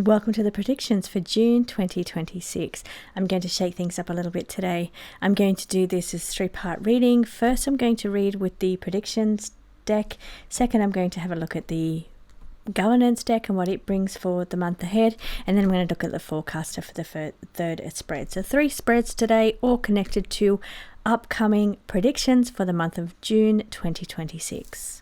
Welcome to the predictions for June 2026. I'm going to shake things up a little bit today. I'm going to do this as three-part reading. First, I'm going to read with the predictions deck. Second, I'm going to have a look at the governance deck and what it brings for the month ahead. And then I'm going to look at the forecaster for the third spread. So 3 spreads today, all connected to upcoming predictions for the month of June 2026.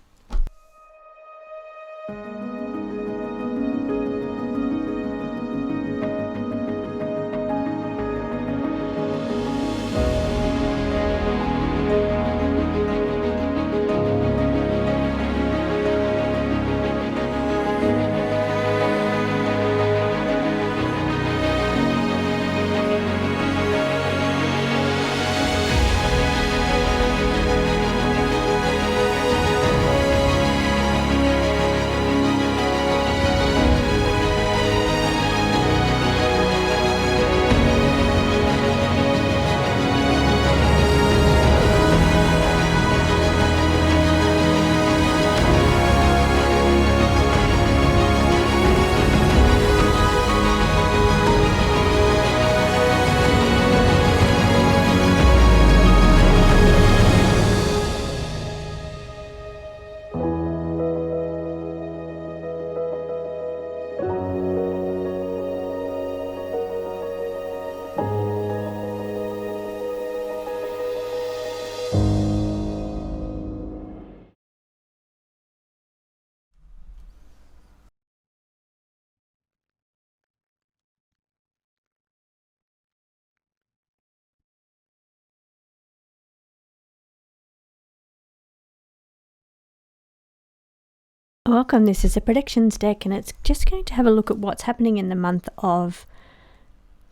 Welcome, this is a predictions deck and it's just going to have a look at what's happening in the month of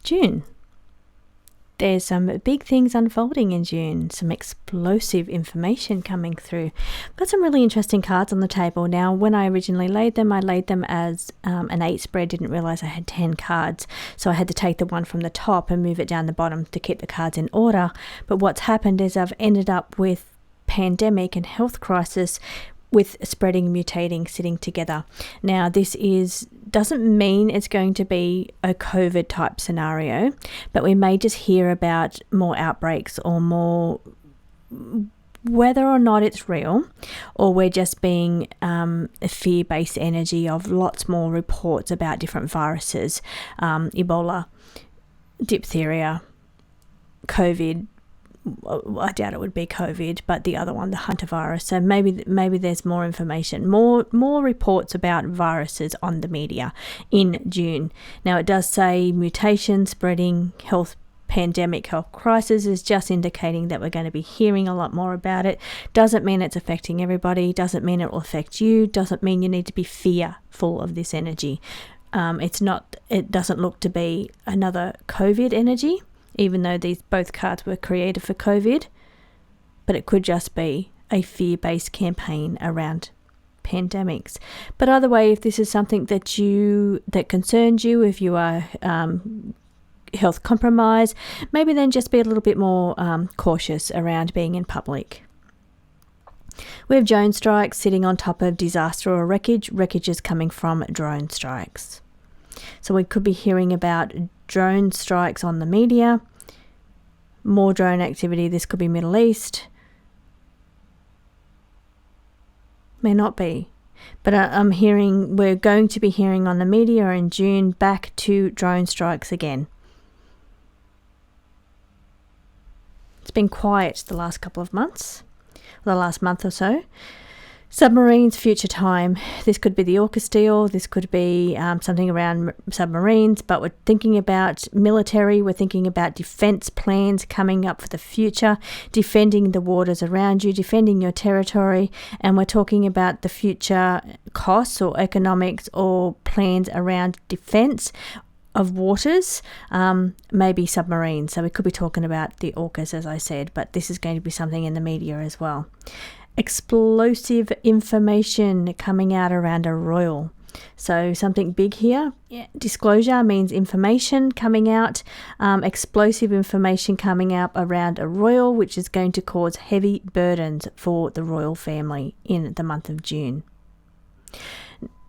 June. There's some big things unfolding in June, some explosive information coming through. Got some really interesting cards on the table. Now, when I originally laid them, I laid them as an 8 spread, didn't realize I had 10 cards. So I had to take the one from the top and move it down the bottom to keep the cards in order. But what's happened is I've ended up with pandemic and health crisis with spreading, mutating, sitting together. Now, this doesn't mean it's going to be a COVID type scenario, but we may just hear about more outbreaks or more, whether or not it's real, or we're just being a fear-based energy of lots more reports about different viruses, Ebola, diphtheria, COVID. I doubt it would be COVID, but the other one, the hantavirus. So maybe there's more information, more reports about viruses on the media in June. Now, it does say mutation, spreading, health, pandemic, health crisis is just indicating that we're going to be hearing a lot more about it. Doesn't mean it's affecting everybody. Doesn't mean it will affect you. Doesn't mean you need to be fearful of this energy. It doesn't look to be another COVID energy, even though these both cards were created for COVID, but it could just be a fear-based campaign around pandemics. But either way, if this is something that concerns you, if you are health compromised, maybe then just be a little bit more cautious around being in public. We have drone strikes sitting on top of disaster or wreckage. Wreckage is coming from drone strikes. So we could be hearing about drone strikes on the media, more drone activity. This could be Middle East, may not be, but we're going to be hearing on the media in June back to drone strikes again. It's been quiet the last couple of months, the last month or so. Submarines, future time. This could be the AUKUS deal. This could be something around submarines, but we're thinking about military. We're thinking about defense plans coming up for the future, defending the waters around you, defending your territory. And we're talking about the future costs or economics or plans around defense of waters, maybe submarines. So we could be talking about the AUKUS, as I said, but this is going to be something in the media as well. Explosive information coming out around a royal. So something big here. Disclosure means information coming out, explosive information coming out around a royal, which is going to cause heavy burdens for the royal family in the month of June.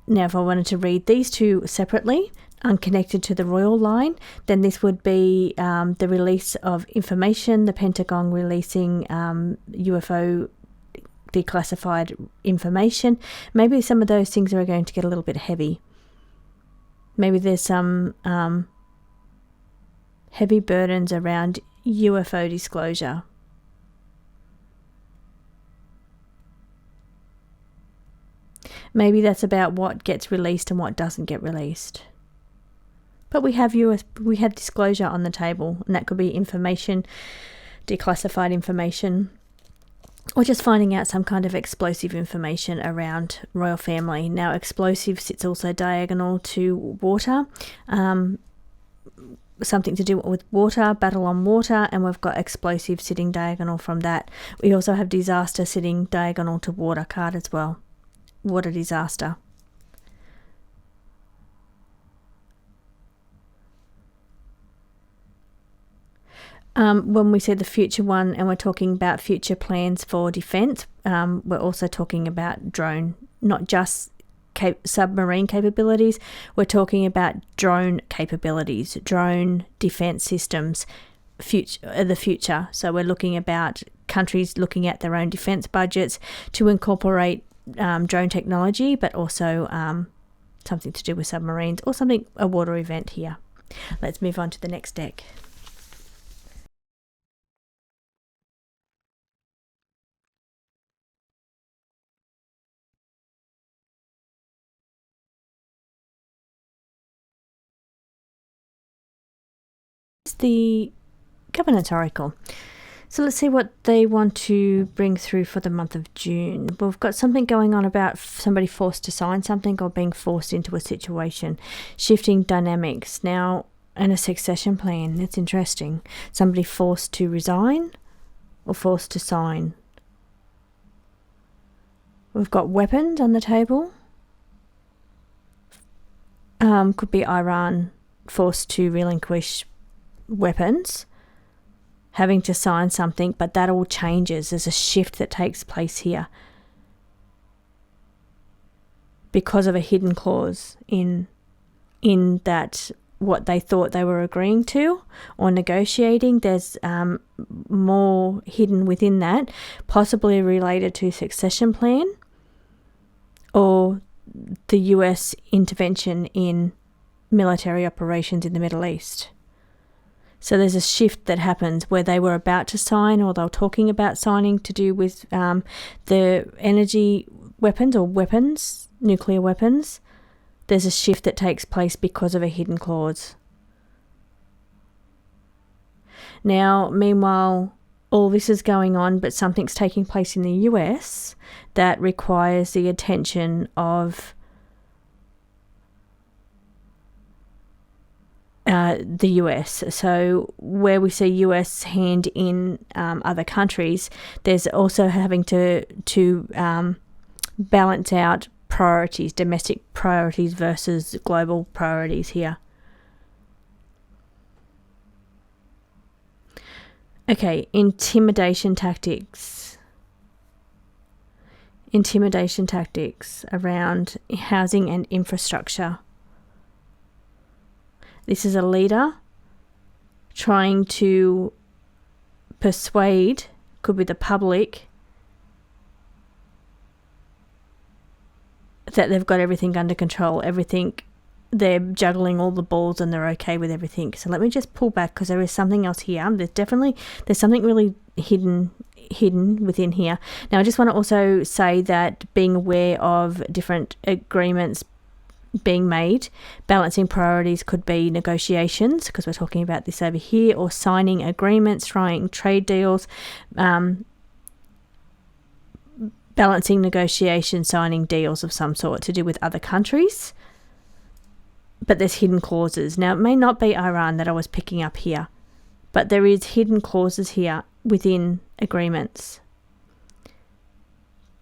Now, if I wanted to read these two separately, unconnected to the royal line, then this would be the release of information, the Pentagon releasing UFO declassified information. Maybe some of those things are going to get a little bit heavy. Maybe there's some heavy burdens around UFO disclosure. Maybe that's about what gets released and what doesn't get released. But we have disclosure on the table, and that could be information, declassified information, or just finding out some kind of explosive information around royal family. Now, explosive sits also diagonal to water, something to do with water, battle on water, and we've got explosive sitting diagonal from that. We also have disaster sitting diagonal to water card as well. Water disaster. When we say the future one and we're talking about future plans for defence, we're also talking about drone, not just submarine capabilities. We're talking about drone capabilities, drone defence systems, the future. So we're looking about countries looking at their own defence budgets to incorporate drone technology, but also something to do with submarines or a water event here. Let's move on to the next deck. The Governance Oracle. So let's see what they want to bring through for the month of June. We've got something going on about somebody forced to sign something or being forced into a situation, shifting dynamics. Now, and a succession plan. That's interesting. Somebody forced to resign or forced to sign. We've got weapons on the table. Could be Iran forced to relinquish weapons, having to sign something, but that all changes. There's a shift that takes place here because of a hidden clause in that what they thought they were agreeing to or negotiating. There's more hidden within that, possibly related to succession plan or the US intervention in military operations in the Middle East. So there's a shift that happens where they were about to sign or they were talking about signing to do with the energy weapons or weapons, nuclear weapons. There's a shift that takes place because of a hidden clause. Now, meanwhile, all this is going on, but something's taking place in the US that requires the attention of the US. So where we see US hand in other countries, there's also having to balance out priorities, domestic priorities versus global priorities here. Okay, intimidation tactics. Intimidation tactics around housing and infrastructure. This is a leader trying to persuade, could be the public, that they've got everything under control, they're juggling all the balls and they're okay with everything. So let me just pull back because there is something else here. There's something really hidden within here. Now I just want to also say that being aware of different agreements being made, balancing priorities could be negotiations, because we're talking about this over here, or signing agreements, trying trade deals, balancing negotiations, signing deals of some sort to do with other countries. But there's hidden clauses. Now, it may not be Iran that I was picking up here, but there is hidden clauses here within agreements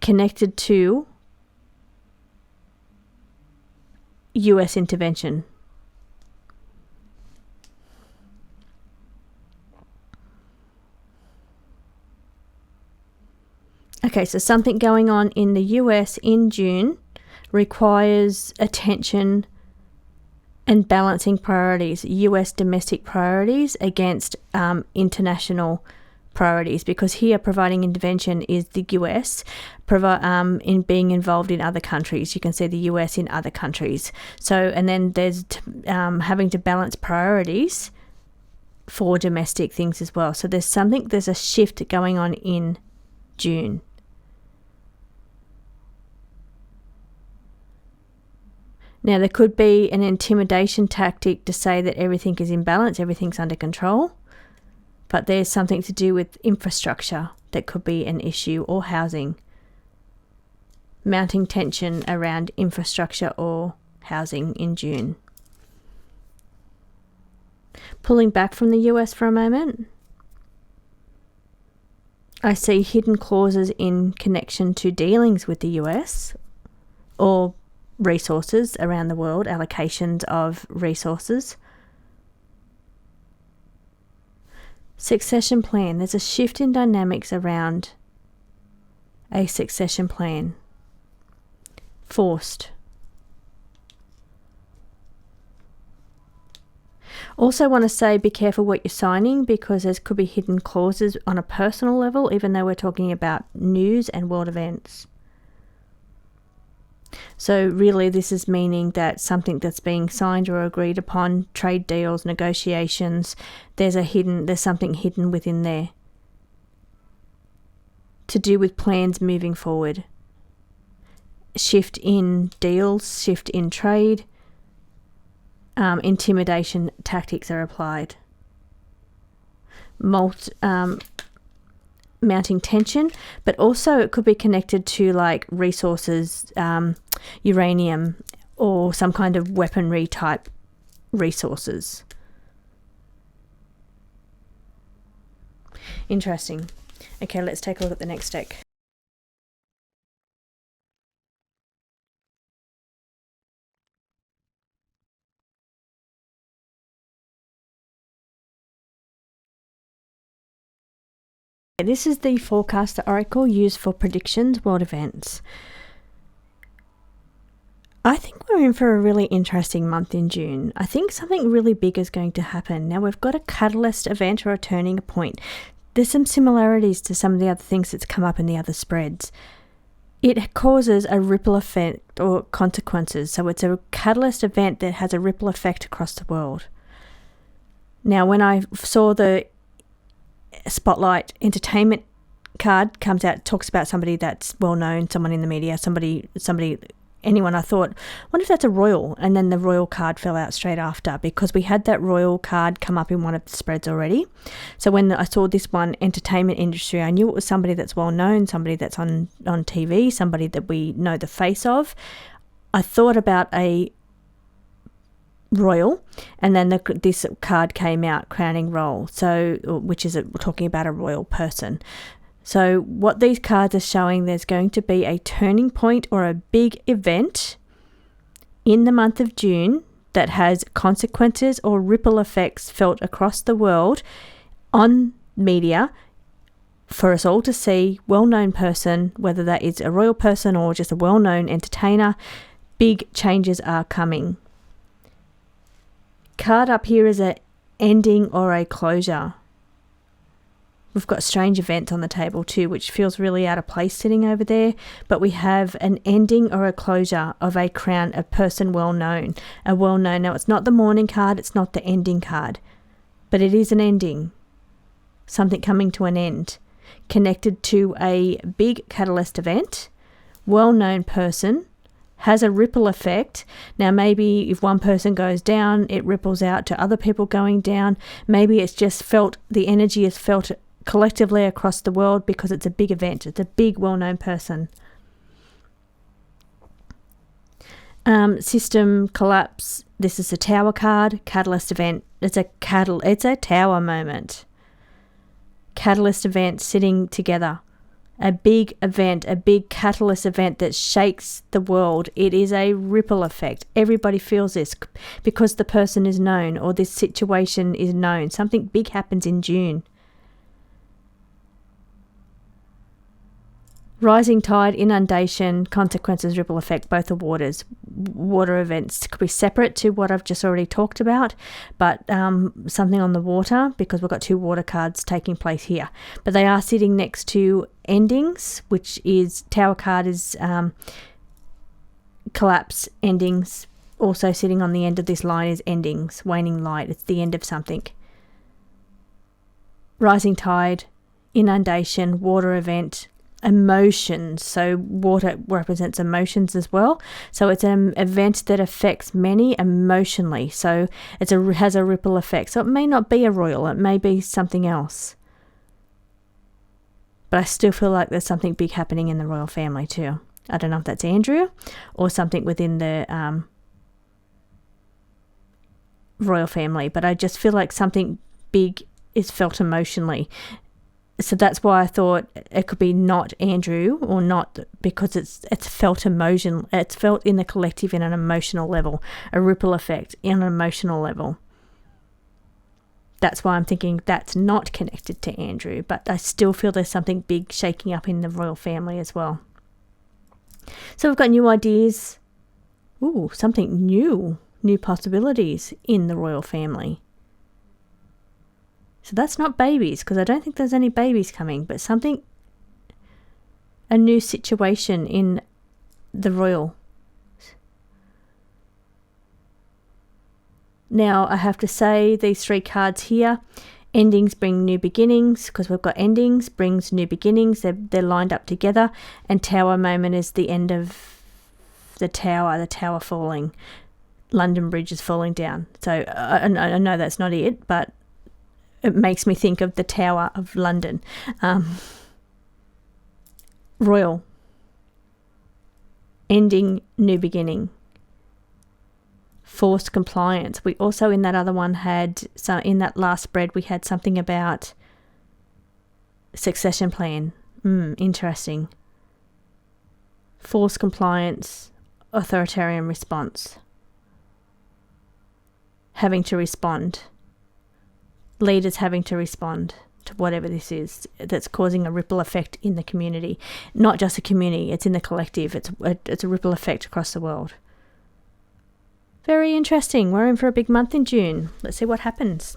connected to US intervention. Okay, so something going on in the US in June requires attention and balancing priorities, US domestic priorities against international priorities, because here providing intervention is the US in being involved in other countries. You can see the US in other countries. So, and then there's having to balance priorities for domestic things as well. So there's a shift going on in June. Now, there could be an intimidation tactic to say that everything is in balance, everything's under control, but there's something to do with infrastructure that could be an issue, or housing. Mounting tension around infrastructure or housing in June. Pulling back from the US for a moment, I see hidden clauses in connection to dealings with the US or resources around the world, allocations of resources. Succession plan. There's a shift in dynamics around a succession plan. Forced. Also want to say be careful what you're signing, because there could be hidden clauses on a personal level, even though we're talking about news and world events. So really this is meaning that something that's being signed or agreed upon, trade deals, negotiations, there's something hidden within there to do with plans moving forward. Shift in deals, shift in trade, intimidation tactics are applied. Mounting tension, but also it could be connected to like resources, uranium or some kind of weaponry type resources. Interesting. Okay, let's take a look at the next deck. This is the Forecaster Oracle used for predictions, world events. I think we're in for a really interesting month in June. I think something really big is going to happen. Now, we've got a catalyst event or a turning point. There's some similarities to some of the other things that's come up in the other spreads. It causes a ripple effect or consequences. So it's a catalyst event that has a ripple effect across the world. Now, when I saw the Spotlight entertainment card comes out, talks about somebody that's well known, someone in the media, anyone, I thought, wonder if that's a royal, and then the royal card fell out straight after, because we had that royal card come up in one of the spreads already. So when I saw this one, entertainment industry, I knew it was somebody that's well known, somebody that's on TV, somebody that we know the face of. I thought about a royal, and then this card came out, crowning role, so which is talking about a royal person. So what these cards are showing, there's going to be a turning point or a big event in the month of June that has consequences or ripple effects felt across the world on media for us all to see. Well-known person, whether that is a royal person or just a well-known entertainer, big changes are coming. Card up here is an ending or a closure. We've got strange events on the table too, which feels really out of place sitting over there. But we have an ending or a closure of a crown, a person well known. Now, it's not the morning card, it's not the ending card, but it is an ending. Something coming to an end, connected to a big catalyst event, well-known person, has a ripple effect. Now, maybe if one person goes down, it ripples out to other people going down. Maybe it's just felt, the energy is felt collectively across the world because it's a big event. It's a big, well-known person. System collapse. This is a tower card. Catalyst event. It's a tower moment. Catalyst event sitting together. A big event, a big catalyst event that shakes the world. It is a ripple effect. Everybody feels this because the person is known or this situation is known. Something big happens in June. Rising tide, inundation, consequences, ripple effect, both are waters. Water events could be separate to what I've just already talked about, but something on the water, because we've got 2 water cards taking place here. But they are sitting next to endings, which is Tower card is collapse, endings. Also sitting on the end of this line is endings, waning light. It's the end of something. Rising tide, inundation, water event, emotions. So water represents emotions as well. So it's an event that affects many emotionally. So it has a ripple effect. So it may not be a royal. It may be something else. But I still feel like there's something big happening in the royal family too. I don't know if that's Andrew or something within the royal family. But I just feel like something big is felt emotionally. So that's why I thought it could be not Andrew, or not, because it's felt emotion. It's felt in the collective in an emotional level, a ripple effect in an emotional level. That's why I'm thinking that's not connected to Andrew, but I still feel there's something big shaking up in the royal family as well. So we've got new ideas. Ooh, something new possibilities in the royal family. So that's not babies, because I don't think there's any babies coming, but a new situation in the royal. Now, I have to say these 3 cards here, endings bring new beginnings, because we've got endings brings new beginnings. They're lined up together, and tower moment is the end of the tower falling. London Bridge is falling down. So I know that's not it, but it makes me think of the Tower of London. Royal. Ending, new beginning. Forced compliance. We also in that other one had, so in that last spread, we had something about succession plan. Interesting. Forced compliance, authoritarian response. Having to respond. Leaders having to respond to whatever this is that's causing a ripple effect in the community. Not just a community, it's in the collective. It's a ripple effect across the world. Very interesting. We're in for a big month in June. Let's see what happens.